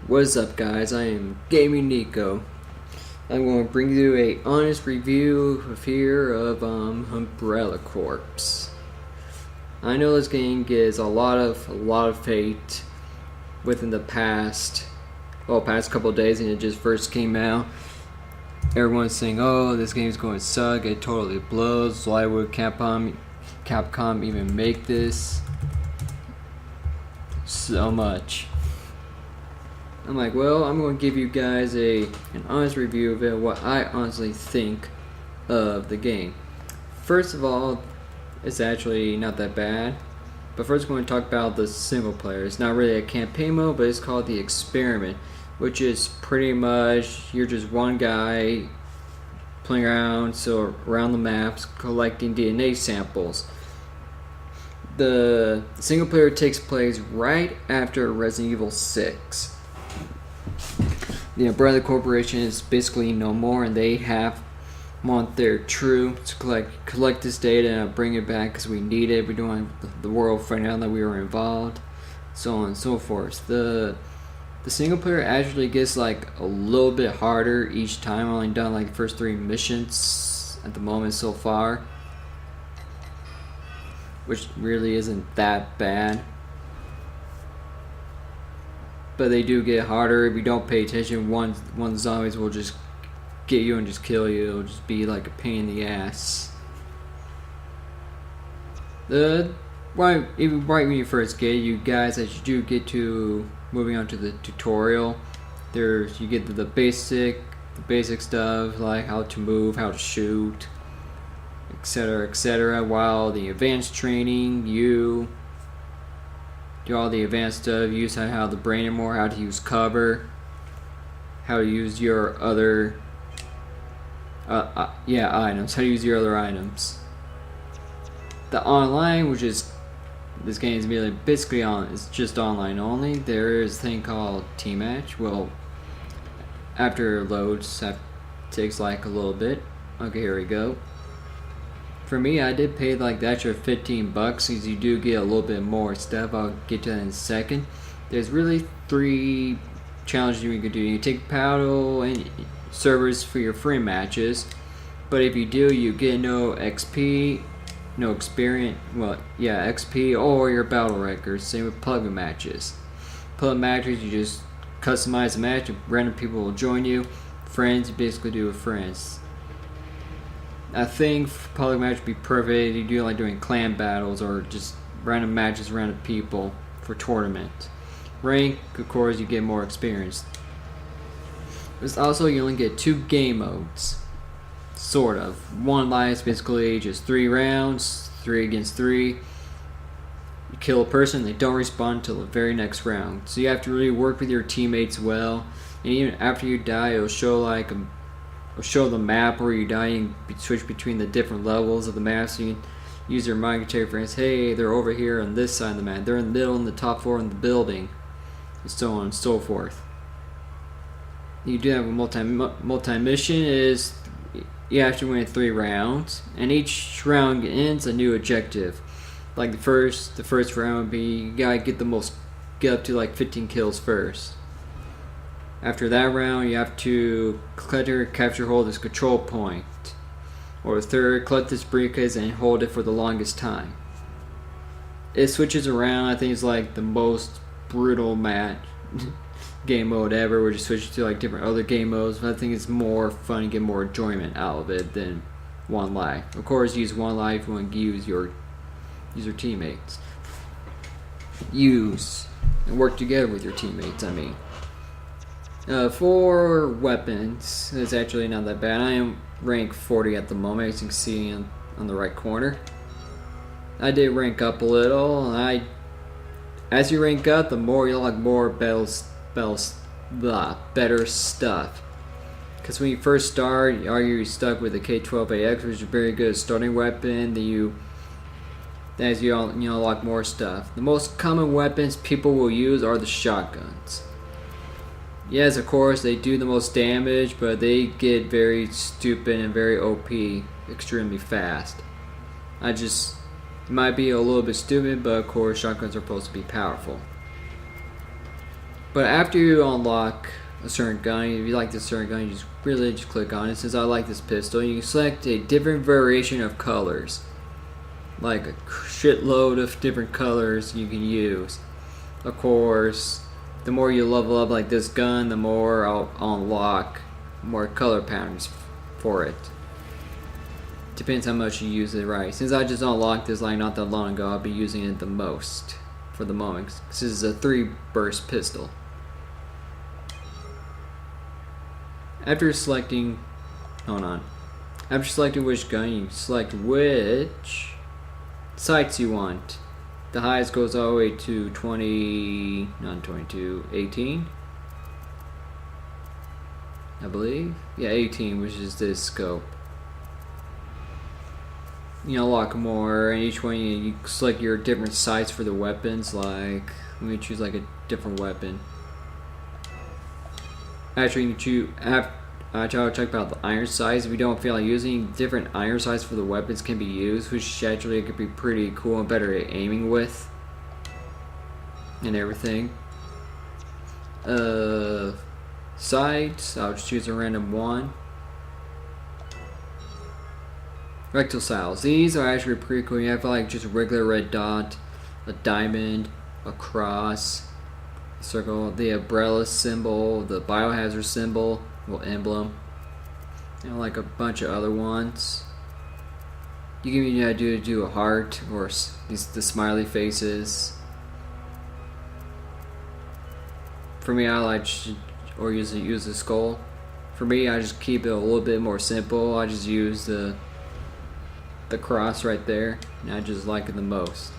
What's up, guys? I am Gaming Nico. I'm going to bring you a honest review of Umbrella Corps. I know this game gets a lot of hate within the past couple of days, and it just first came out. Everyone's saying, "Oh, this game's going to suck. It totally blows. Why would Capcom even make this?" So much. I'm like, well, I'm going to give you guys an honest review of it, what I honestly think of the game. First of all, it's actually not that bad. But first, I'm going to talk about the single player. It's not really a campaign mode, but it's called the Experiment, which is pretty much you're just one guy playing around the maps, collecting DNA samples. The single player takes place right after Resident Evil 6. The Umbrella Corporation is basically no more, and they want their troops to collect this data and bring it back because we need it. We don't want the world finding out that we were involved, so on and so forth. The single player actually gets like a little bit harder each time. I've only done like the first 3 missions at the moment so far, which really isn't that bad. But they do get harder if you don't pay attention. One zombies will just get you and just kill you. It'll just be like a pain in the ass. Right when you first get it, you guys, as you do get to moving on to the tutorial, you get the basic stuff like how to move, how to shoot, etc. While the advanced training, you do all the advanced stuff, use how to brain it more, how to use cover, how to use your other items, how to use your other items. The online, which is this game is basically it's just online only. There is a thing called Team Match. Well, after it loads, that takes like a little bit. Okay, here we go. For me, I did pay like the extra $15 because you do get a little bit more stuff. I'll get to that in a second. There's really 3 challenges you can do. You take paddle and servers for your free matches, but if you do, you get no XP, no experience. Well, yeah, XP or your battle records. Same with plug-in matches. Plug-in matches, you just customize the match. Random people will join you. Friends, you basically do with friends. I think public match would be perfect if you do like doing clan battles or just random matches, random people for tournament. Rank, of course, you get more experience. But also, you only get 2 game modes, sort of. One life is basically just 3 rounds, 3 against 3. You kill a person, they don't respawn until the very next round. So you have to really work with your teammates well. And even after you die, it'll show the map where you die and switch between the different levels of the map, so you can use your monetary friends. Hey, they're over here on this side of the map. They're in the middle, in the top floor in the building, and so on and so forth. You do have a multi-mission. Is you have to win 3 rounds, and each round ends a new objective. Like the first round would be you gotta get up to like 15 kills first. After that round, you have to capture, hold this control point. Or third, collect this briefcase and hold it for the longest time. It switches around. I think it's like the most brutal game mode ever, where you switch to like different other game modes. But I think it's more fun and get more enjoyment out of it than one life. Of course, use one life when you use your teammates. Use and work together with your teammates. I mean. For weapons, it's actually not that bad. I am rank 40 at the moment, as you can see on the right corner. I did rank up a little. As you rank up, the more you'll have more better stuff. Because when you first start, you're stuck with the K12AX, which is a very good starting weapon. As you unlock more stuff. The most common weapons people will use are the shotguns. Yes, of course, they do the most damage, but they get very stupid and very OP extremely fast. It might be a little bit stupid, but of course, shotguns are supposed to be powerful. But after you unlock a certain gun, if you like this certain gun, you just really just click on it. Since I like this pistol, you can select a different variation of colors. Like a shitload of different colors you can use. Of course, the more you level up like this gun, the more I'll unlock more color patterns for it. Depends how much you use it right. Since I just unlocked this like not that long ago, I'll be using it the most for the moment. This is a 3-burst pistol. After selecting, after selecting which gun, you select which sights you want. The highest goes all the way to 18, I believe. Yeah, 18, which is this scope. You unlock more, and each one you select your different sights for the weapons. Like, let me choose like a different weapon. Actually, you can choose. I'll talk about the iron sights. If you don't feel like using, different iron sights for the weapons can be used, which actually could be pretty cool and better at aiming with and everything. Sights, I'll just choose a random one. Rectal styles. These are actually pretty cool. You have like just a regular red dot, a diamond, a cross, a circle, the umbrella symbol, the biohazard symbol, little emblem, and like a bunch of other ones. You can even do a heart or the smiley faces. For me, I like or use the skull. For me, I just keep it a little bit more simple. I just use the cross right there, and I just like it the most.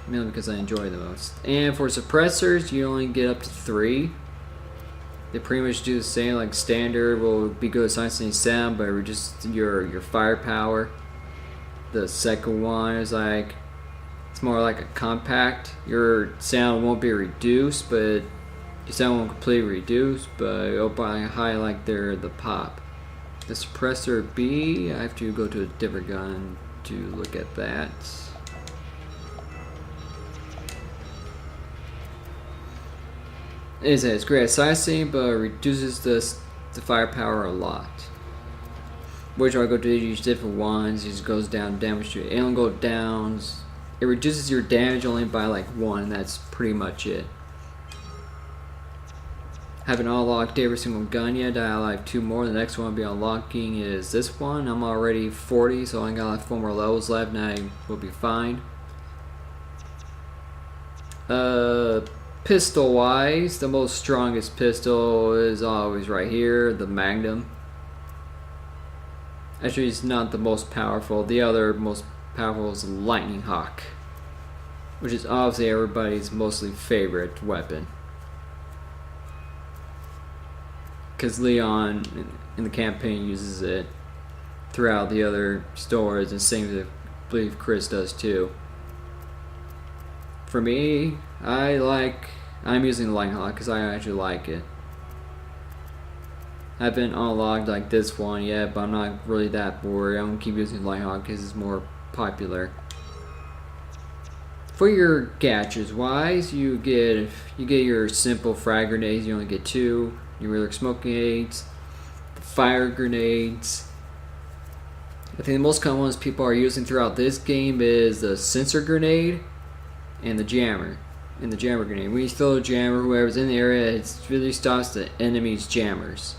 Mainly because I enjoy it the most. And for suppressors, you only get up to 3. They pretty much do the same, like standard will be good at silencing sound, but just your firepower. The second one is like, it's more like a compact. Your sound won't be reduced, but your sound won't completely reduce, but it'll probably highlight the pop. The suppressor B, I have to go to a different gun to look at that. It's great at silencing, but reduces the firepower a lot. Which I go to use different ones. It just goes down damage to it. It'll go down. It reduces your damage only by like 1, and that's pretty much it. Haven't unlocked every single gun yet. I have 2 more. The next one I'll be unlocking is this one. I'm already 40, so I only got like 4 more levels left, and I will be fine. Pistol wise, the most strongest pistol is always right here, the Magnum. Actually, it's not the most powerful. The other most powerful is Lightning Hawk, which is obviously everybody's mostly favorite weapon. Because Leon in the campaign uses it throughout the other stores, and same as I believe Chris does too. For me, I'm using the Lightning Hawk because I actually like it. I haven't unlocked like this one yet, but I'm not really that bored. I'm gonna keep using the Lightning Hawk because it's more popular. For your gadgets wise, you get your simple frag grenades. You only get 2. Your regular smoke grenades, the fire grenades. I think the most common ones people are using throughout this game is the sensor grenade and the jammer. And the jammer grenade. When you throw a jammer, whoever's in the area, it really stops the enemy's jammers.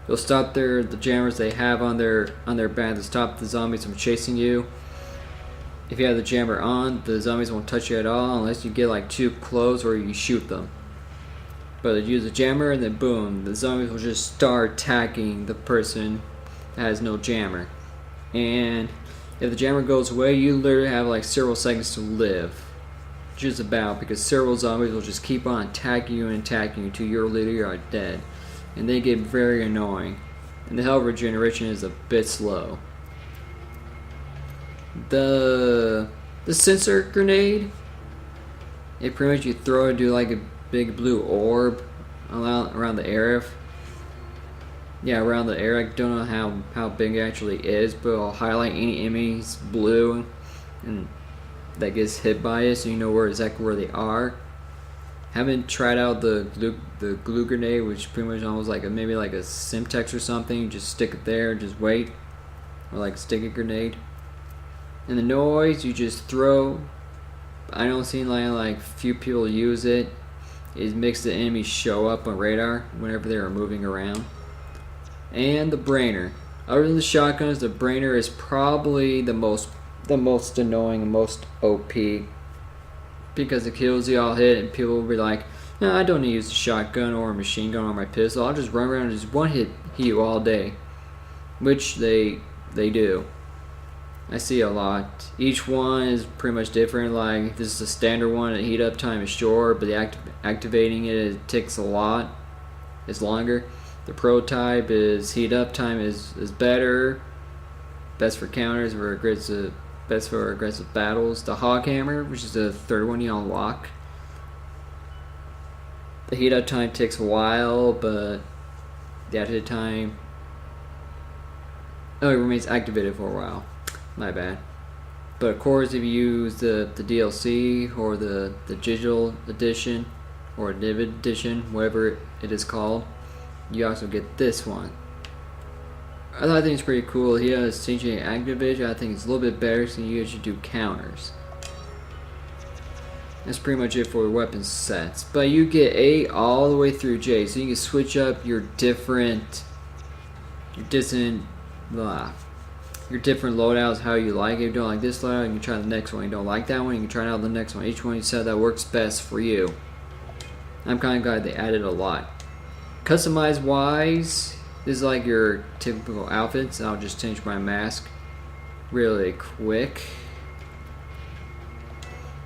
It'll stop the jammers they have on their back to stop the zombies from chasing you. If you have the jammer on, the zombies won't touch you at all unless you get like too close or you shoot them. But you use a jammer and then boom, the zombies will just start attacking the person that has no jammer. And if the jammer goes away, you literally have like several seconds to live. Just about, because several zombies will just keep on attacking you until you're literally dead. And they get very annoying. And the health regeneration is a bit slow. The sensor grenade, it pretty much you throw it, do like a big blue orb around the area. Yeah, around the area. I don't know how big it actually is, but it'll highlight any enemies blue and that gets hit by it, so you know exactly where they are. Haven't tried out the glue grenade, which pretty much almost like maybe like a Simtex or something. You just stick it there, just wait, or like stick a grenade. And the noise you just throw. I don't see like few people use it. It makes the enemies show up on radar whenever they are moving around. And the brainer. Other than the shotguns, the brainer is probably the most annoying and most OP. Because it kills you all hit, and people will be like, no, I don't need to use a shotgun or a machine gun or my pistol. I'll just run around and just one hit you all day. Which they do. I see a lot. Each one is pretty much different. Like, this is a standard one, the heat up time is short, but the activating it takes a lot. It's longer. The prototype is heat up time is better. Best for counters, best for aggressive battles. The Hog Hammer, which is the third one you unlock. The heat up time takes a while, but the active time, it remains activated for a while. My bad. But of course, if you use the DLC or the digital edition or Vivid edition, whatever it is called, you also get this one. I think it's pretty cool. He has CJ Activision. I think it's a little bit better because you usually do counters. That's pretty much it for weapon sets. But you get A all the way through J, so you can switch up your different loadouts how you like it. If you don't like this loadout, you can try the next one. You don't like that one, you can try out the next one. Each one you said that works best for you. I'm kind of glad they added a lot. Customize wise, this is like your typical outfits. I'll just change my mask really quick.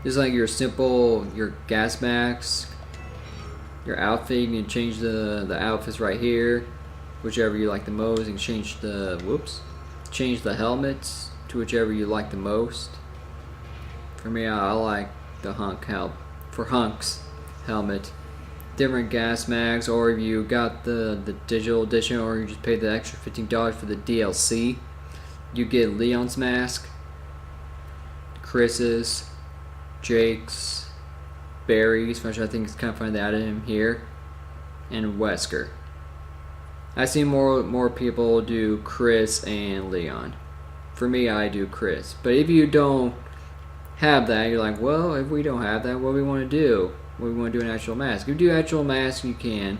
This is like your gas mask, your outfit. You can change the outfits right here, whichever you like the most. You can change the helmets to whichever you like the most. For me, I like the Hunks helmet. Different gas masks, or if you got the digital edition, or you just paid the extra $15 for the DLC, you get Leon's mask, Chris's, Jake's, Barry's, which I think is kind of funny they added him here, and Wesker. I see more people do Chris and Leon. For me, I do Chris. But if you don't have that, you're like, well, if we don't have that, what do we want to do? We want to do an actual mask. If you do actual mask, you can.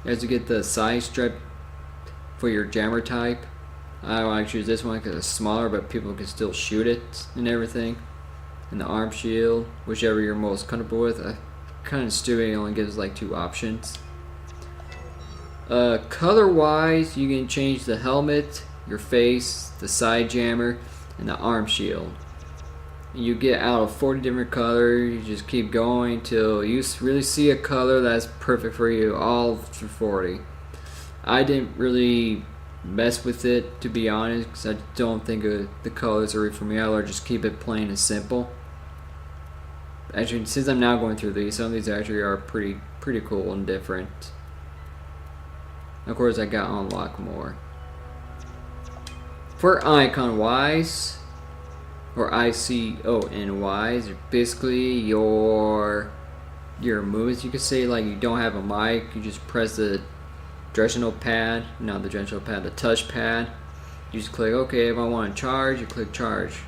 You have to get the size strip for your jammer type. I like to choose this one because it's smaller, but people can still shoot it and everything. And the arm shield, whichever you're most comfortable with. Kind of stupid, it only gives like 2 options. Color wise, you can change the helmet, your face, the side jammer, and the arm shield. You get out of 40 different colors. You just keep going till you really see a color that's perfect for you, all through 40. I didn't really mess with it, to be honest, because I don't think the colors are for me. I'd rather just keep it plain and simple. Actually, since I'm now going through these, some of these actually are pretty cool and different. Of course, I got to unlock more. For icon wise, or ICON-wise, basically your movements. You could say, like, you don't have a mic, you just press the directional pad, not the directional pad, the touch pad. You just click, okay, if I want to charge, you click charge.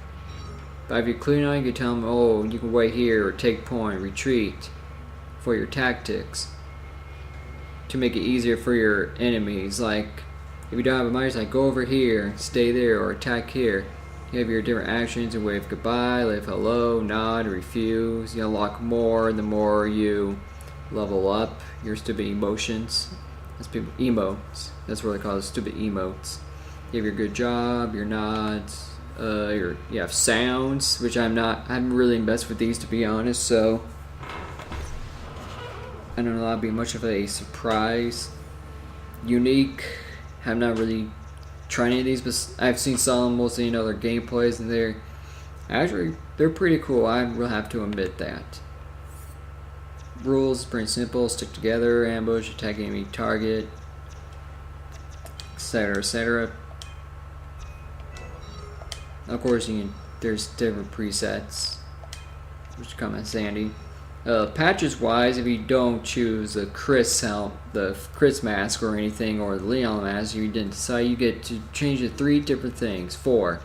But if you click on it, you can tell them, oh, you can wait here, or take point, retreat, for your tactics. To make it easier for your enemies. Like, if you don't have a mic, it's like, go over here, stay there, or attack here. You have your different actions, you wave goodbye, wave hello, nod, refuse. You unlock more the more you level up your stupid emotions. That's people emotes. That's what they call it, stupid emotes. You have your good job, your nods, you have sounds, which I haven't really messed with these, to be honest, so I don't know, that'll be much of a surprise. Unique, have not really tried any of these, but I've seen some mostly in other gameplays, and they're pretty cool. I will have to admit that. Rules pretty simple: stick together, ambush, attack enemy target, etc., etc. Of course, there's different presets, which come in handy. Patches wise, if you don't choose the Chris mask or anything, or the Leon mask, you didn't decide, you get to change the 3 different things. 4.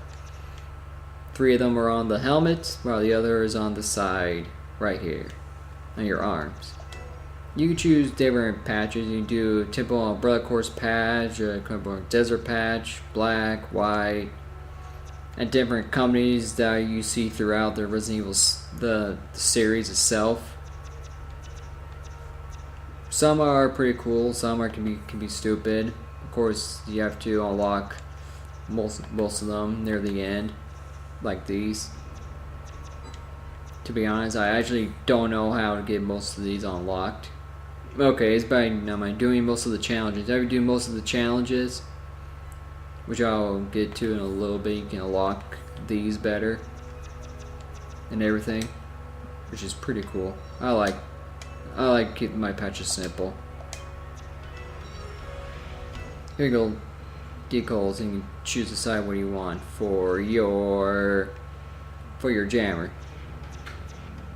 3 of them are on the helmet, while the other is on the side, right here, on your arms. You can choose different patches. You can do a typical Umbrella Corps patch, a desert patch, black, white, and different companies that you see throughout the Resident Evil the series itself. Some are pretty cool, some can be stupid. Of course, you have to unlock most of them near the end, like these. To be honest, I actually don't know how to get most of these unlocked. Okay, it's by doing most of the challenges. After you do most of the challenges, which I'll get to in a little bit, you can unlock these better and everything, which is pretty cool. I like keeping my patches simple. Here you go, get goals, and you can choose the side what you want for your jammer.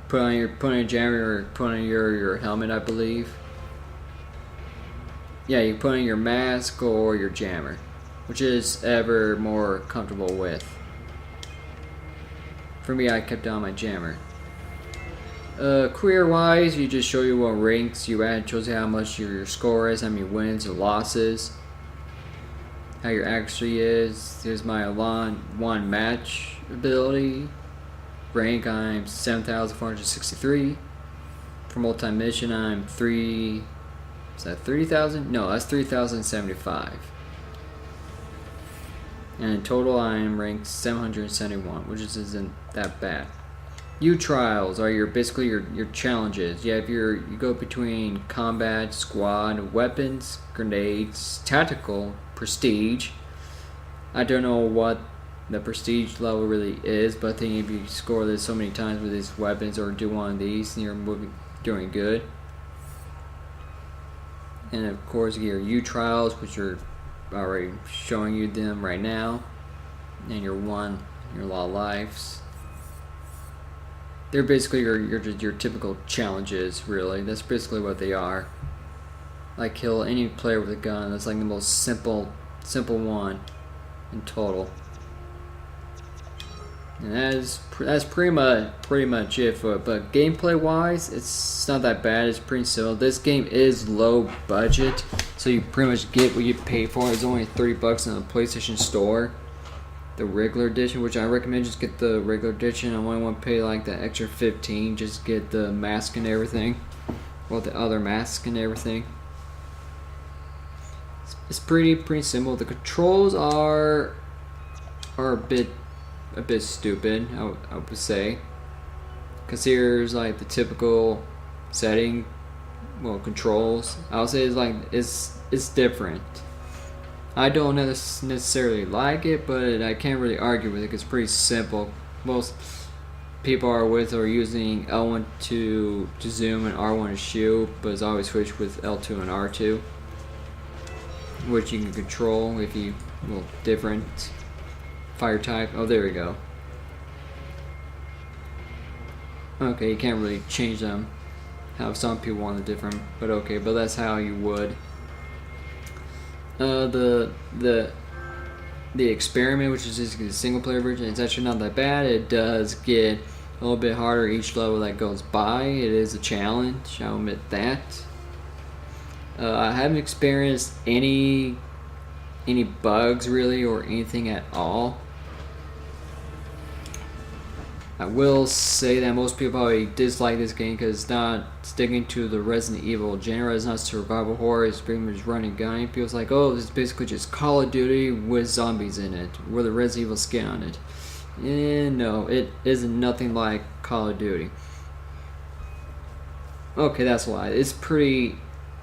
Put on a jammer, or put on your helmet, I believe. Yeah, you put on your mask or your jammer, which is ever more comfortable with. For me, I kept on my jammer. Career wise, you just show you what ranks you at, shows you how much your score is, how many wins or losses, how your accuracy is. Here's my one match ability. Rank, I'm 7,463. For multi-mission, I'm 30,000? No, that's 3,075. And in total, I am ranked 771, which isn't that bad. U-Trials are basically your challenges. You have you go between combat, squad, weapons, grenades, tactical, prestige. I don't know what the prestige level really is, but I think if you score this so many times with these weapons or do one of these, then you're doing good. And of course, your U-Trials, which are already showing you them right now, and your lot of lives. They're basically your typical challenges, really. That's basically what they are. Like kill any player with a gun. That's like the most simple one in total. And that's pretty much it for it. But gameplay wise, it's not that bad. It's pretty simple. This game is low budget, so you pretty much get what you pay for. It's only $30 in the PlayStation Store. The regular edition, which I recommend, just get the regular edition. I only want to pay like the extra $15, just get the mask and everything, well, the other mask and everything. It's pretty simple. The controls are a bit stupid, I would say, because here's like the typical setting, controls. I would say it's different. I don't necessarily like it, but I can't really argue with it because it's pretty simple. Most people are using L1 to zoom and R1 to shoot, but it's always switched with L2 and R2, which you can control if you different fire type. Oh, there we go. Okay, you can't really change them. How some people want it different, but okay, but that's how you would. The experiment, which is just the single player version, it's actually not that bad. It does get a little bit harder each level that goes by. It is a challenge, I'll admit that. I haven't experienced any bugs really or anything at all. I will say that most people probably dislike this game because it's not sticking to the Resident Evil genre. It's not survival horror. It's pretty much run and gun. People's like, oh, this is basically just Call of Duty with zombies in it, with a Resident Evil skin on it. And no, it is nothing like Call of Duty. Okay, that's a lie. It's pretty,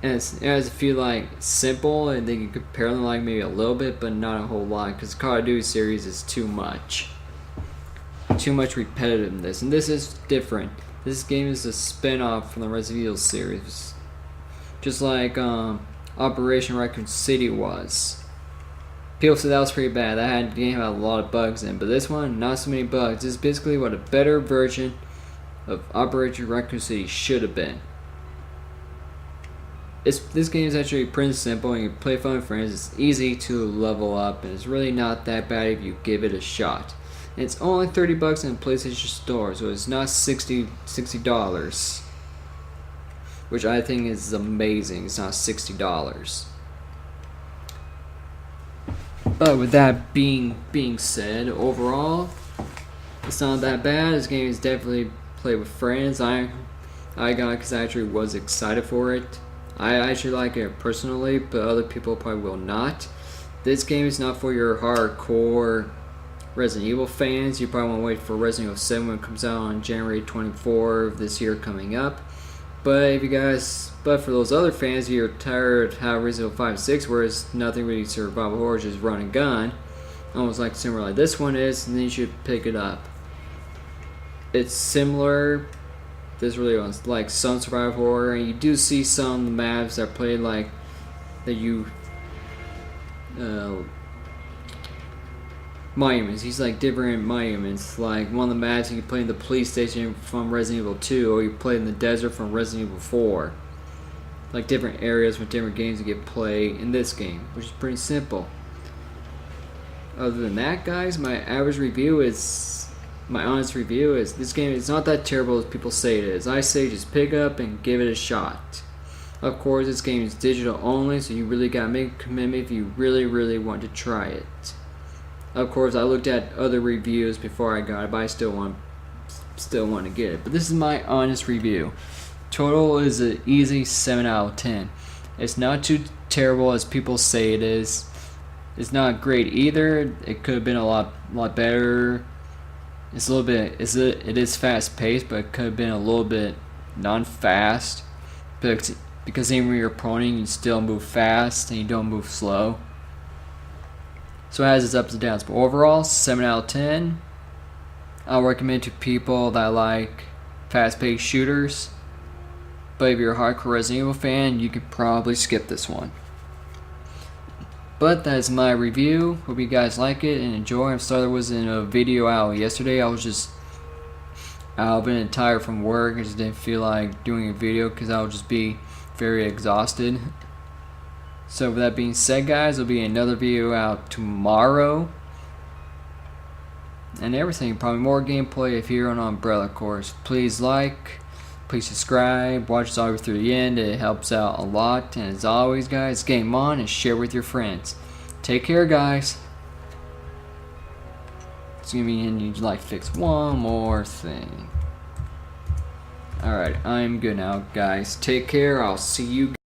and it has a few like simple, and they can compare them like maybe a little bit, but not a whole lot, because Call of Duty series is too much repetitiveness, and this is different. This game is a spin-off from the Resident Evil series, just like Operation Raccoon City was. People said that was pretty bad. The game had a lot of bugs in, but this one, not so many bugs. This is basically a better version of Operation Raccoon City should have been. This game is actually pretty simple, and you play fun with friends. It's easy to level up, and it's really not that bad if you give it a shot. And it's only $30 in the PlayStation Store, so it's not $60, which I think is amazing. It's not $60. But with that being said, overall, it's not that bad. This game is definitely played with friends. I got it because I actually was excited for it. I actually like it personally, but other people probably will not. This game is not for your hardcore Resident Evil fans. You probably want to wait for Resident Evil 7 when it comes out on January 24 of this year coming up. But for those other fans, you're tired of how Resident Evil 5 and 6, where it's nothing really survival horror, just run and gun, almost like similar like this one is, and then you should pick it up. It's similar. This really was like some survival horror, and you do see some of the maps that play like that you monuments. He's like different monuments. Like one of the maps you can play in the police station from Resident Evil 2, or you play in the desert from Resident Evil 4. Like different areas with different games you get play in this game, which is pretty simple. Other than that, guys, my honest review is this game is not that terrible as people say it is. I say just pick up and give it a shot. Of course, this game is digital only, so you really gotta make a commitment if you really want to try it. Of course, I looked at other reviews before I got it, but I still want to get it. But this is my honest review. Total is an easy 7 out of 10. It's not too terrible as people say it is. It's not great either. It could have been a lot better. It's a little bit. It is fast paced, but it could have been a little bit non-fast. Because even when you're proning, you still move fast and you don't move slow. So it has its ups and downs. But overall, 7 out of 10. I'll recommend to people that like fast-paced shooters. But if you're a hardcore Resident Evil fan, you could probably skip this one. But that's my review. Hope you guys like it and enjoy. I'm sorry there wasn't a video out yesterday. I was just I've been tired from work. I just didn't feel like doing a video because I would just be very exhausted. So with that being said, guys, there'll be another video out tomorrow. And everything, probably more gameplay if you're on Umbrella course. Please like, please subscribe, watch this all the way through the end. It helps out a lot. And as always, guys, game on and share with your friends. Take care, guys. It's gonna be in. You'd like fix one more thing. Alright, I'm good now, guys. Take care. I'll see you.